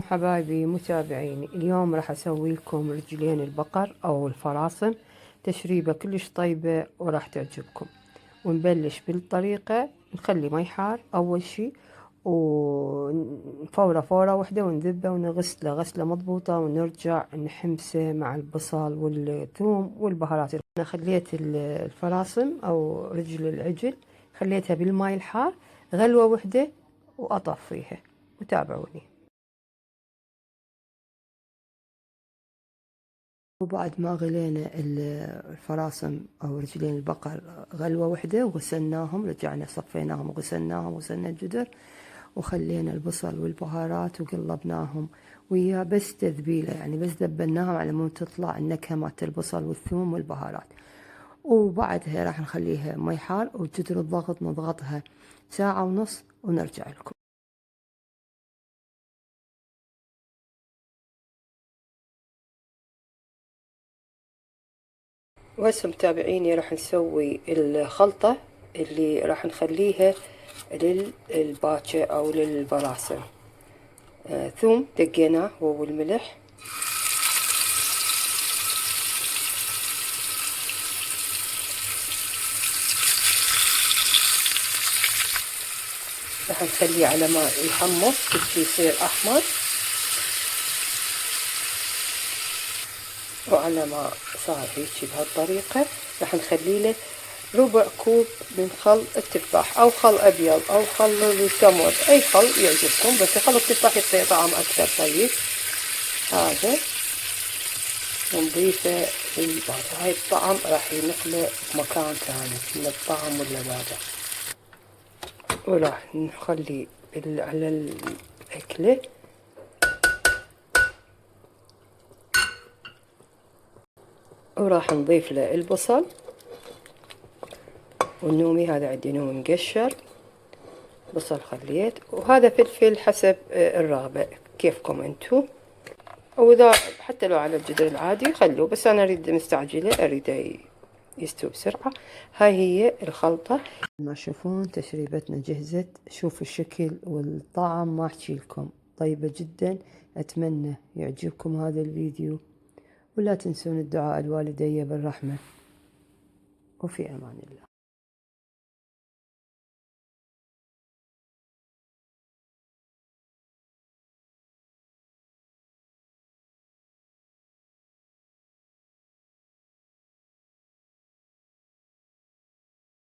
حبايبي متابعيني، اليوم راح اسوي لكم رجلين البقر او الفراسم. تشريبة كلش طيبة وراح تعجبكم. ونبلش بالطريقة، نخلي مي حار اول شي ونفوره فورة واحدة ونذبه ونغسله غسلة مضبوطة، ونرجع نحمسه مع البصل والثوم والبهارات. انا خليت الفراسم او رجل العجل خليتها بالماء الحار غلوة واحدة واطفيها، وتابعوني. وبعد ما غلينا الفراسم أو رجلين البقر غلوة واحدة وغسلناهم، رجعنا صفيناهم وغسلناهم وغسلنا الجدر، وخلينا البصل والبهارات وقلبناهم وياه بس تذبيلة، يعني بس ذبلناهم على مود تطلع النكهة مالت البصل والثوم والبهارات. وبعدها راح نخليها مي حار، وجدر الضغط نضغطها ساعة ونص ونرجع لكم. وهسه متابعيني راح نسوي الخلطة اللي راح نخليها للباكة او للبراسم. ثوم دقيناه هو والملح، راح نخليه على ما يحمص كل يصير احمر، وعلى ما صار هيجي بهالطريقة راح نخلي له ربع كوب من خل التفاح او خل ابيض او خل التمر، اي خل يعجبكم، بس خل التفاح يعطي طعم اكثر طيب. هذا ونضيفه للباقة، هاي الطعم راح ينقله مكان ثاني من الطعم واللذاذة. وراح نخلي على الأكلة وراح نضيف له البصل والنومي، هذا عندي نوم مقشر، بصل خليت، وهذا فلفل حسب الرغبة كيفكم انتو، واذا حتى لو على الجدر العادي خلوه، بس انا اريد مستعجلة اريد يستوي بسرعة. هاي هي الخلطة. ما تشوفون تشريبتنا جهزت، شوفوا الشكل والطعم ما احكي لكم، طيبة جدا. اتمنى يعجبكم هذا الفيديو، ولا تنسون الدعاء الوالدية بالرحمة، وفي امان الله.